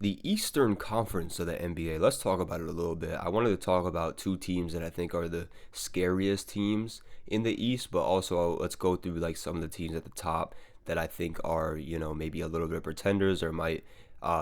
The Eastern Conference of the NBA. Let's talk about it a little bit. I wanted to talk about two teams that I think are the scariest teams in the East, but also let's go through like some of the teams at the top that I think are, maybe a little bit of pretenders or might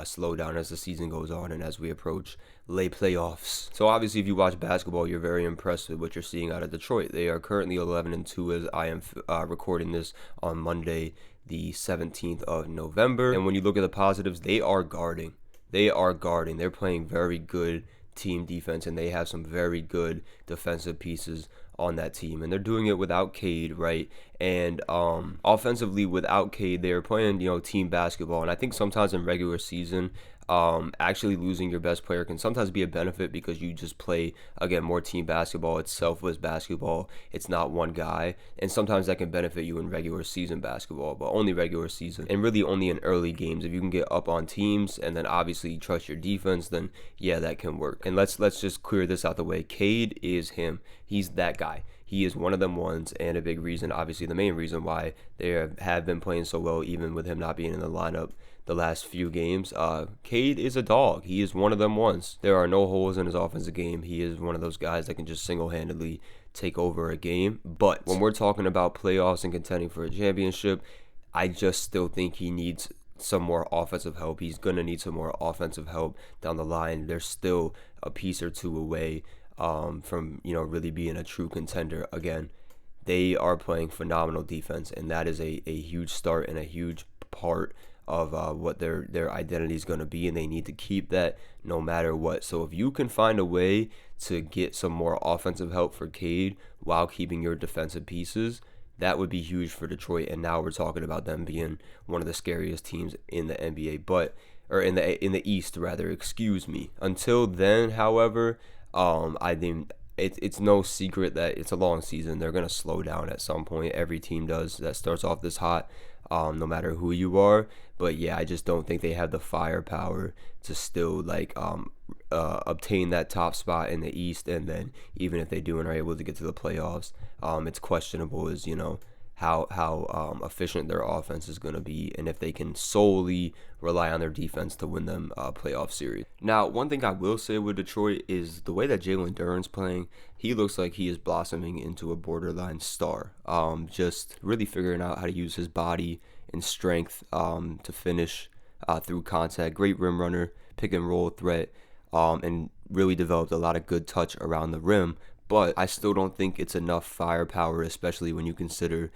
slow down as the season goes on and as we approach late playoffs. So obviously, if you watch basketball, you're very impressed with what you're seeing out of Detroit. They are currently 11-2 as I am recording this on Monday, the 17th of November. And when you look at the positives, they are guarding. They're playing very good team defense, and they have some very good defensive pieces on that team. And they're doing it without Cade, right? And offensively, without Cade, they're playing, team basketball. And I think sometimes in regular season, actually losing your best player can sometimes be a benefit because you just play, again, more team basketball. It's selfless basketball. It's not one guy. And sometimes that can benefit you in regular season basketball, but only regular season and really only in early games. If you can get up on teams and then obviously you trust your defense, then yeah, that can work. And let's just clear this out the way. Cade is him. He's that guy. He is one of them ones, and a big reason, obviously the main reason why they have been playing so well, even with him not being in the lineup the last few games. Cade is a dog. He is one of them ones. There are no holes in his offensive game. He is one of those guys that can just single-handedly take over a game. But when we're talking about playoffs and contending for a championship, I just still think he needs some more offensive help. He's going to need some more offensive help down the line. There's still a piece or two away from really being a true contender. Again, they are playing phenomenal defense, and that is a huge start and a huge part of what their identity is going to be, and they need to keep that no matter what. So if you can find a way to get some more offensive help for Cade while keeping your defensive pieces, that would be huge for Detroit. And now we're talking about them being one of the scariest teams in the NBA, or in the East rather. Excuse me. Until then, however, I think it's no secret that it's a long season. They're gonna slow down at some point. Every team does that starts off this hot, no matter who you are. But yeah, I just don't think they have the firepower to still obtain that top spot in the East. And then even if they do and are able to get to the playoffs, it's questionable as how efficient their offense is going to be, and if they can solely rely on their defense to win them playoff series. Now, one thing I will say with Detroit is the way that Jalen Duren's playing. He looks like he is blossoming into a borderline star. Just really figuring out how to use his body and strength to finish through contact. Great rim runner, pick and roll threat, and really developed a lot of good touch around the rim. But I still don't think it's enough firepower, especially when you consider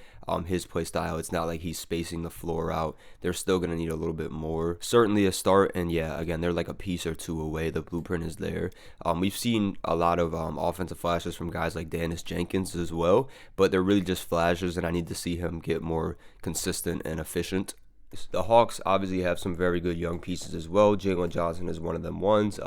his play style. It's not like he's spacing the floor out. They're still going to need a little bit more. Certainly a start, and yeah, again, they're like a piece or two away. The blueprint is there. We've seen a lot of offensive flashes from guys like Dennis Jenkins as well, but they're really just flashes, and I need to see him get more consistent and efficient. The Hawks obviously have some very good young pieces as well. Jalen Johnson is one of them ones.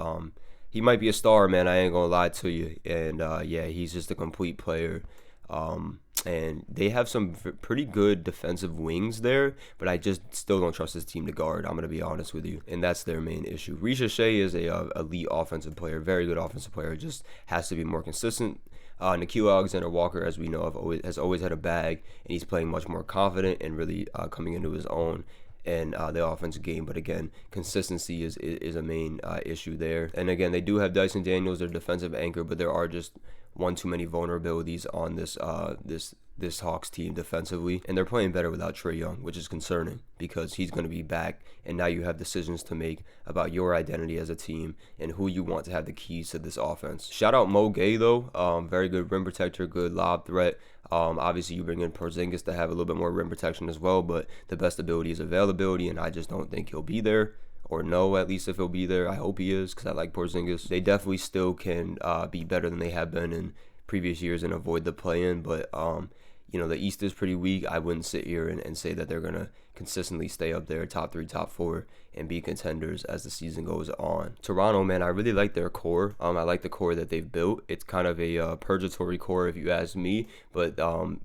He might be a star, man. I ain't gonna lie to you. And yeah, he's just a complete player. And they have some pretty good defensive wings there, but I just still don't trust this team to guard. I'm gonna be honest with you, and that's their main issue. Risha Shea is a elite offensive player, very good offensive player. Just has to be more consistent. Nickeil Alexander-Walker, as we know, has always had a bag, and he's playing much more confident and really coming into his own and the offensive game. But again, consistency is a main issue there. And again, they do have Dyson Daniels, their defensive anchor, but there are just one too many vulnerabilities on this Hawks team defensively, and they're playing better without Trae Young, which is concerning because he's going to be back, and now you have decisions to make about your identity as a team and who you want to have the keys to this offense. Shout out Mo Gay though, very good rim protector, good lob threat. Obviously you bring in Porzingis to have a little bit more rim protection as well, but the best ability is availability, and I just don't think he'll be there. Or no, at least if he'll be there. I hope he is, because I like Porzingis. They definitely still can be better than they have been in previous years and avoid the play-in, but the East is pretty weak. I wouldn't sit here and say that they're going to consistently stay up there, top 3, top 4, and be contenders as the season goes on. Toronto, man, I really like their core. I like the core that they've built. It's kind of a purgatory core, if you ask me, but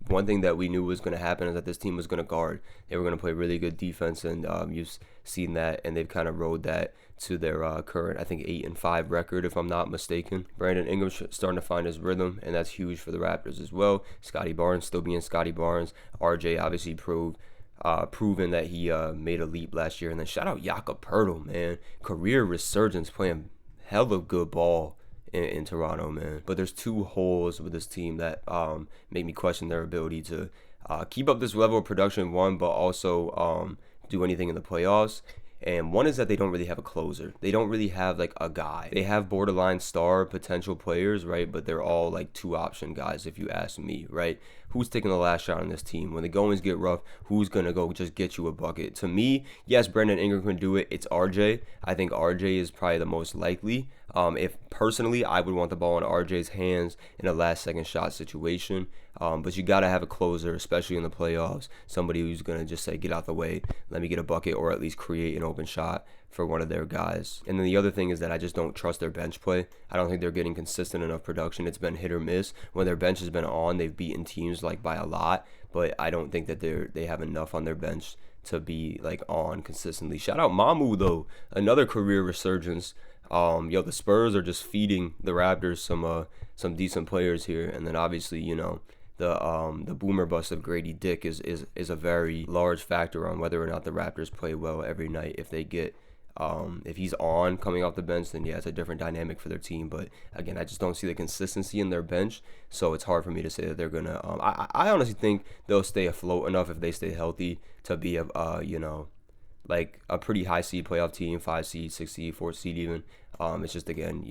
one thing that we knew was going to happen is that this team was going to guard. They were going to play really good defense, and you've seen that, and they've kind of rode that to their current, I think, 8-5 record, if I'm not mistaken. Brandon Ingram starting to find his rhythm, and that's huge for the Raptors as well. Scotty Barnes still being Scotty Barnes. RJ obviously proved proven that he made a leap last year. And then shout out Jakob Poeltl, man. Career resurgence, playing hella good ball in Toronto, man. But there's two holes with this team that make me question their ability to keep up this level of production, one, but also do anything in the playoffs. And one is that they don't really have a closer. They don't really have like a guy. They have borderline star potential players, right? But they're all like two option guys, if you ask me, right? Who's taking the last shot on this team? When the goings get rough, who's going to go just get you a bucket? To me, yes, Brandon Ingram can do it. It's RJ. I think RJ is probably the most likely. If personally, I would want the ball in RJ's hands in a last second shot situation. But you got to have a closer, especially in the playoffs. Somebody who's going to just say, get out the way, let me get a bucket, or at least create an open shot for one of their guys. And then the other thing is that I just don't trust their bench play. I don't think they're getting consistent enough production. It's been hit or miss. When their bench has been on, they've beaten teams like by a lot, but I don't think that they have enough on their bench to be like on consistently. Shout out Mamu though, another career resurgence. The Spurs are just feeding the Raptors some decent players here, and then obviously the boomer bust of Grady Dick is a very large factor on whether or not the Raptors play well every night. If they get if he's on coming off the bench, then yeah, it's a different dynamic for their team. But again, I just don't see the consistency in their bench, so it's hard for me to say that they're gonna. I honestly think they'll stay afloat enough if they stay healthy to be like a pretty high seed playoff team, 5 seed, 6 seed, 4 seed even. It's just again,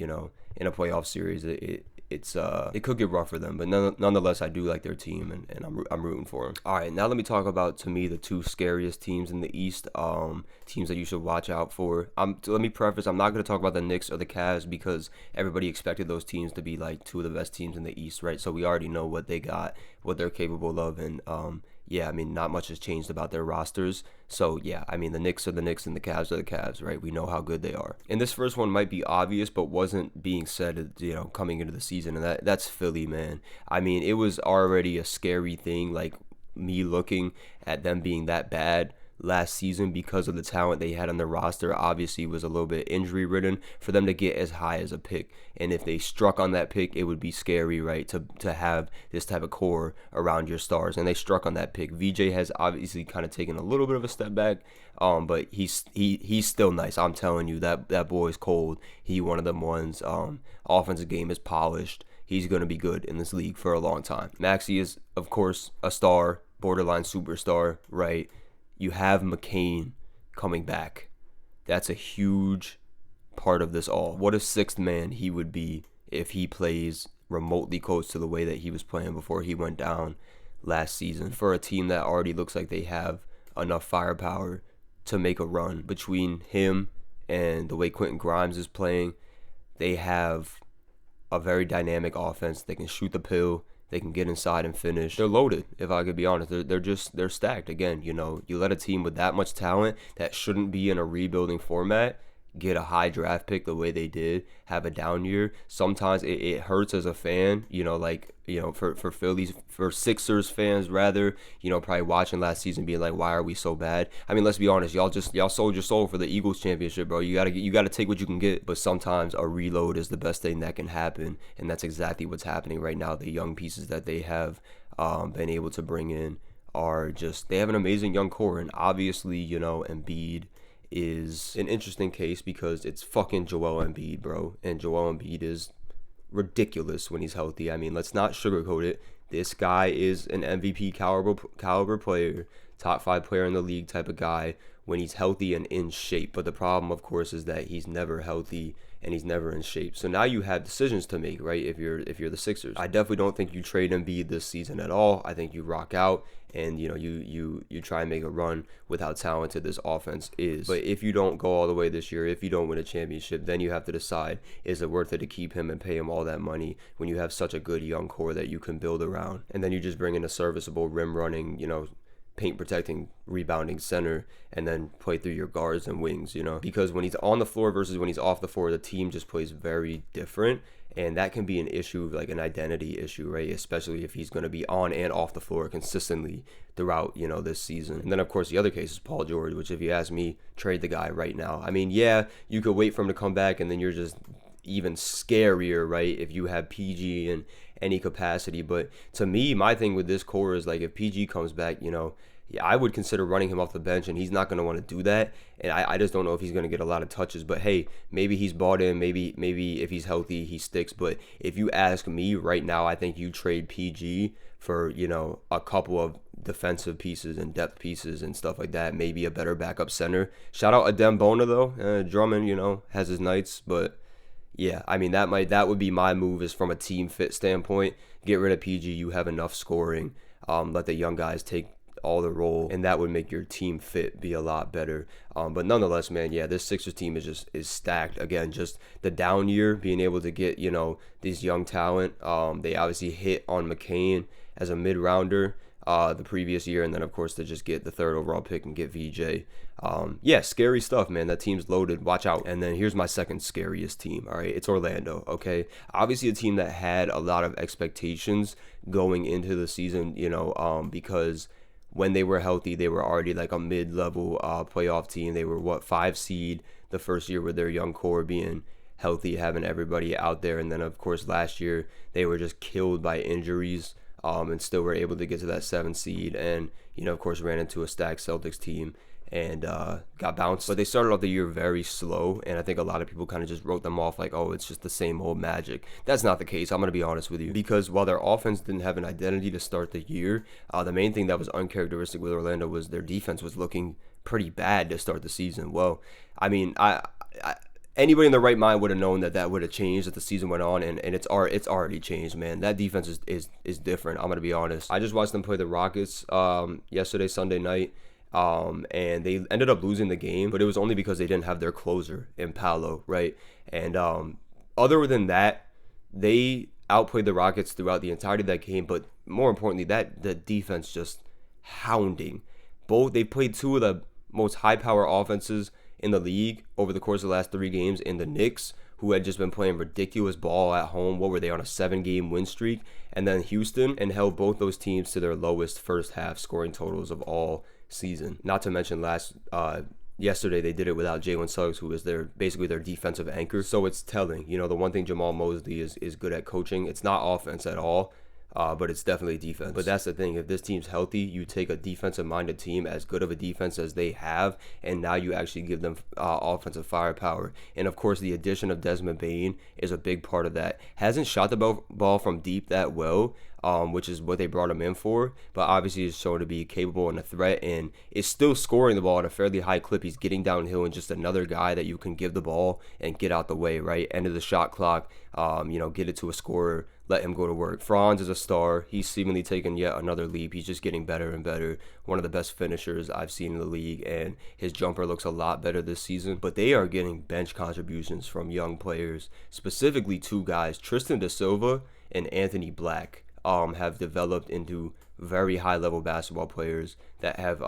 in a playoff series, it could get rough for them, but nonetheless, I do like their team, and I'm rooting for them. All right, now let me talk about, to me, the two scariest teams in the East, teams that you should watch out for. Let me preface, I'm not going to talk about the Knicks or the Cavs because everybody expected those teams to be like two of the best teams in the East, right? So we already know what they got, what they're capable of, and yeah, I mean, not much has changed about their rosters. So, yeah, I mean, the Knicks are the Knicks and the Cavs are the Cavs, right? We know how good they are. And this first one might be obvious, but wasn't being said, coming into the season. And that's Philly, man. I mean, it was already a scary thing, like me looking at them being that bad last season because of the talent they had on their roster. Obviously was a little bit injury ridden for them to get as high as a pick, and if they struck on that pick, it would be scary, right, to have this type of core around your stars, and they struck on that pick. VJ has obviously kind of taken a little bit of a step back, but he's still nice. I'm telling you, that boy is cold. He one of them ones. Offensive game is polished. He's going to be good in this league for a long time. Maxey is, of course, a star, borderline superstar, right? You have McCain coming back. That's a huge part of this all. What a sixth man he would be if he plays remotely close to the way that he was playing before he went down last season. For a team that already looks like they have enough firepower to make a run, between him and the way Quentin Grimes is playing, they have a very dynamic offense. They can shoot the pill. They can get inside and finish. They're loaded, if I could be honest. They're stacked. Again, you let a team with that much talent that shouldn't be in a rebuilding format get a high draft pick the way they did, have a down year. Sometimes it hurts as a fan, for Phillies, for Sixers fans rather, probably watching last season being like, why are we so bad? I mean, let's be honest, y'all sold your soul for the Eagles championship, bro. You gotta take what you can get, but sometimes a reload is the best thing that can happen, and that's exactly what's happening right now. The young pieces that they have been able to bring in are just, they have an amazing young core, and obviously, Embiid is an interesting case because it's fucking Joel Embiid, bro. And Joel Embiid is ridiculous when he's healthy. I mean, let's not sugarcoat it. This guy is an MVP caliber player, top 5 player in the league type of guy when he's healthy and in shape. But the problem, of course, is that he's never healthy and he's never in shape. So now you have decisions to make, right? If you're the Sixers, I definitely don't think you trade Embiid this season at all. I think you rock out and you try and make a run with how talented this offense is. But if you don't go all the way this year, if you don't win a championship, then you have to decide, is it worth it to keep him and pay him all that money when you have such a good young core that you can build around? And then you just bring in a serviceable rim running, paint protecting, rebounding center, and then play through your guards and wings, because when he's on the floor versus when he's off the floor, the team just plays very different, and that can be an issue, like an identity issue, right? Especially if he's going to be on and off the floor consistently throughout, this season. And then, of course, the other case is Paul George, which, if you ask me, trade the guy right now. I mean, yeah, you could wait for him to come back, and then you're just even scarier, right, if you have PG in any capacity. But to me, my thing with this core is, like, if PG comes back, yeah, I would consider running him off the bench, and he's not going to want to do that. And I just don't know if he's going to get a lot of touches. But hey, maybe he's bought in. Maybe if he's healthy, he sticks. But if you ask me right now, I think you trade PG for, a couple of defensive pieces and depth pieces and stuff like that. Maybe a better backup center. Shout out Adem Bona though. Drummond, has his nights, but yeah, I mean that would be my move is from a team fit standpoint. Get rid of PG. You have enough scoring. Let the young guys take all the role, and that would make your team fit be a lot better. But nonetheless, man, yeah, this Sixers team is stacked. Again, just the down year, being able to get these young talent. They obviously hit on McCain as a mid rounder the previous year, and then of course to just get the third overall pick and get VJ. Yeah, scary stuff, man. That team's loaded. Watch out. And then here's my second scariest team. All right, it's Orlando. Okay, obviously a team that had a lot of expectations going into the season. Because when they were healthy, they were already like a mid-level playoff team. They were 5 seed the first year with their young core being healthy, having everybody out there, and then of course last year they were just killed by injuries. And still were able to get to that 7 seed, and of course ran into a stacked Celtics team and got bounced. But they started off the year very slow, and I think a lot of people kind of just wrote them off like, oh, it's just the same old Magic. That's not the case. I'm going to be honest with you, because while their offense didn't have an identity to start the year, the main thing that was uncharacteristic with Orlando was their defense was looking pretty bad to start the season. Well, I mean, anybody in their right mind would have known that would have changed as the season went on, and it's already changed, man. That defense is different. I'm gonna be honest. I just watched them play the Rockets yesterday, Sunday night, and they ended up losing the game, but it was only because they didn't have their closer in Paolo, right? And other than that, they outplayed the Rockets throughout the entirety of that game. But more importantly, that the defense just hounding. They played two of the most high-power offenses in the league over the course of the last 3 games in the Knicks, who had just been playing ridiculous ball at home. What were they, on a 7-game win streak? And then Houston, and held both those teams to their lowest first half scoring totals of all season. Not to mention yesterday they did it without Jalen Suggs, who is basically their defensive anchor. So it's telling. The one thing Jamal Mosley is good at coaching. It's not offense at all. But it's definitely defense. But that's the thing. If this team's healthy, you take a defensive-minded team, as good of a defense as they have, and now you actually give them offensive firepower. And, of course, the addition of Desmond Bane is a big part of that. Hasn't shot the ball from deep that well, which is what they brought him in for, but obviously is shown to be capable and a threat, and is still scoring the ball at a fairly high clip. He's getting downhill, and just another guy that you can give the ball and get out the way, right? End of the shot clock, get it to a scorer, let him go to work. Franz is a star. He's seemingly taken yet another leap. He's just getting better and better. One of the best finishers I've seen in the league, and his jumper looks a lot better this season. But they are getting bench contributions from young players, specifically 2 guys, Tristan da Silva and Anthony Black, have developed into very high-level basketball players that have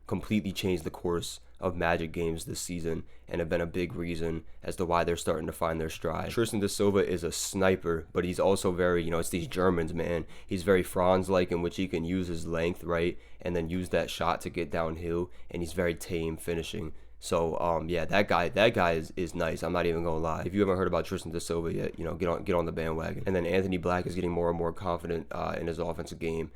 completely changed the course of Magic games this season, and have been a big reason as to why they're starting to find their stride. Tristan da Silva is a sniper, but he's also very, it's these Germans, man. He's very Franz-like, in which he can use his length, right, and then use that shot to get downhill, and he's very tame finishing. So, yeah, that guy is nice. I'm not even gonna lie. If you haven't heard about Tristan da Silva yet, get on the bandwagon. And then Anthony Black is getting more and more confident in his offensive game.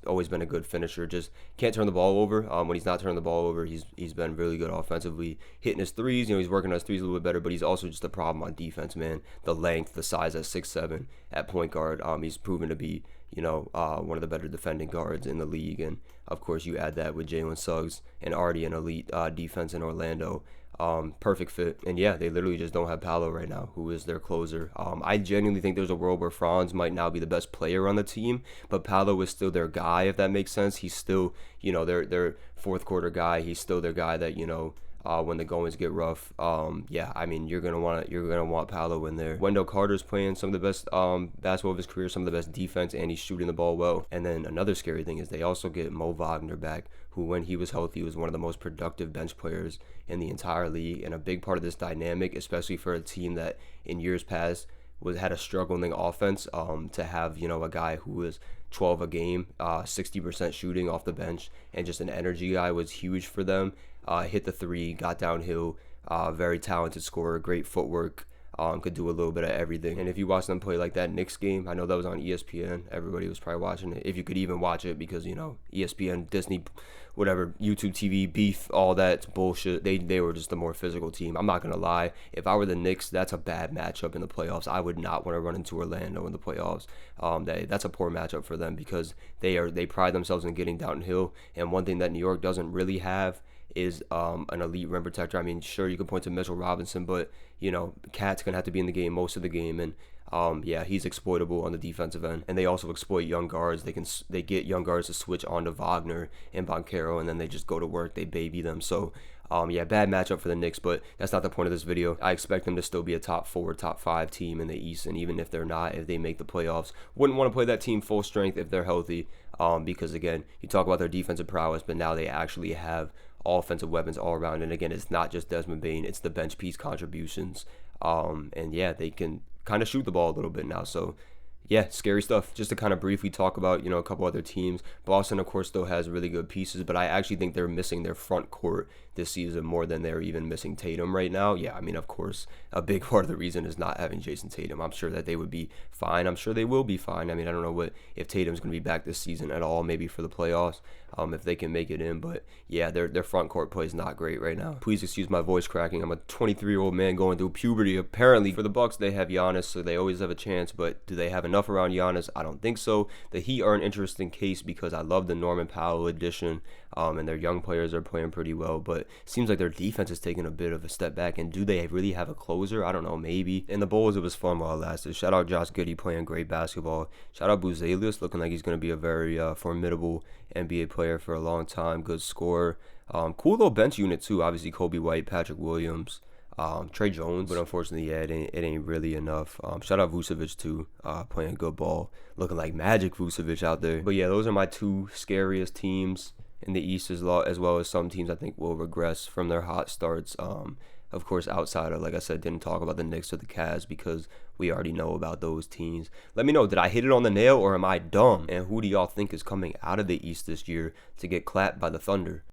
Always been a good finisher. Just can't turn the ball over. When he's not turning the ball over, he's been really good offensively, hitting his threes. He's working on his threes a little bit better, but he's also just a problem on defense, man. The length, the size at 6'7" at point guard. He's proven to be one of the better defending guards in the league. And of course, you add that with Jalen Suggs and already an elite defense in Orlando. Perfect fit. And yeah, they literally just don't have Paolo right now, who is their closer. I genuinely think there's a world where Franz might now be the best player on the team, but Paolo is still their guy, if that makes sense. He's still, their fourth quarter guy. He's still their guy that, when the goings get rough, yeah, I mean, you're gonna want Paolo in there. Wendell Carter's playing some of the best basketball of his career, some of the best defense, and he's shooting the ball well. And then another scary thing is they also get Mo Wagner back, who, when he was healthy, was one of the most productive bench players in the entire league, and a big part of this dynamic, especially for a team that in years past had a struggling offense, to have a guy who was 12 a game, 60% shooting off the bench, and just an energy guy was huge for them. Hit the 3, got downhill, very talented scorer, great footwork, could do a little bit of everything. And if you watch them play like that Knicks game, I know that was on ESPN. Everybody was probably watching it, if you could even watch it, because ESPN, Disney, whatever, YouTube TV beef, all that's bullshit. They were just a more physical team. I'm not gonna lie. If I were the Knicks, that's a bad matchup in the playoffs. I would not want to run into Orlando in the playoffs. That's a poor matchup for them, because they pride themselves in getting downhill. And one thing that New York doesn't really have is an elite rim protector. I mean, sure, you can point to Mitchell Robinson, but Cat's gonna have to be in the game most of the game, and he's exploitable on the defensive end. And they also exploit young guards. They get young guards to switch onto Wagner and Banchero, and then they just go to work. They baby them. So bad matchup for the Knicks, but that's not the point of this video. I expect them to still be a top 4, top 5 team in the East, and even if they're not, if they make the playoffs, wouldn't want to play that team full strength if they're healthy, because again, you talk about their defensive prowess, but now they actually have offensive weapons all around. And again, it's not just Desmond Bane, it's the bench piece contributions. They can kind of shoot the ball a little bit now. So scary stuff. Just to kind of briefly talk about, a couple other teams. Boston, of course, still has really good pieces, but I actually think they're missing their front court this season more than they're even missing Tatum right now. Yeah, I mean, of course, a big part of the reason is not having Jason Tatum. I'm sure that they would be fine. I'm sure they will be fine. I mean, I don't know if Tatum's going to be back this season at all, maybe for the playoffs, if they can make it in. But yeah, their front court play is not great right now. Please excuse my voice cracking. I'm a 23-year-old man going through puberty. Apparently, for the Bucks, they have Giannis, so they always have a chance. But do they have enough around Giannis? I don't think so. The Heat are an interesting case because I love the Norman Powell addition, and their young players are playing pretty well. But it seems like their defense is taking a bit of a step back. And do they really have a closer? I don't know, maybe. In the Bulls, it was fun while it lasted. Shout out Josh Giddey playing great basketball. Shout out Buzelis, looking like he's going to be a very formidable NBA player for a long time. Good scorer. Cool little bench unit too. Obviously, Kobe White, Patrick Williams, Trey Jones, but unfortunately, it ain't really enough. Shout out Vucevic too, playing good ball, looking like Magic Vucevic out there. But yeah, those are my 2 scariest teams in the East, as well as some teams I think will regress from their hot starts. Of course, outside of, like I said, didn't talk about the Knicks or the Cavs because we already know about those teams. Let me know, did I hit it on the nail or am I dumb? And who do y'all think is coming out of the East this year to get clapped by the Thunder?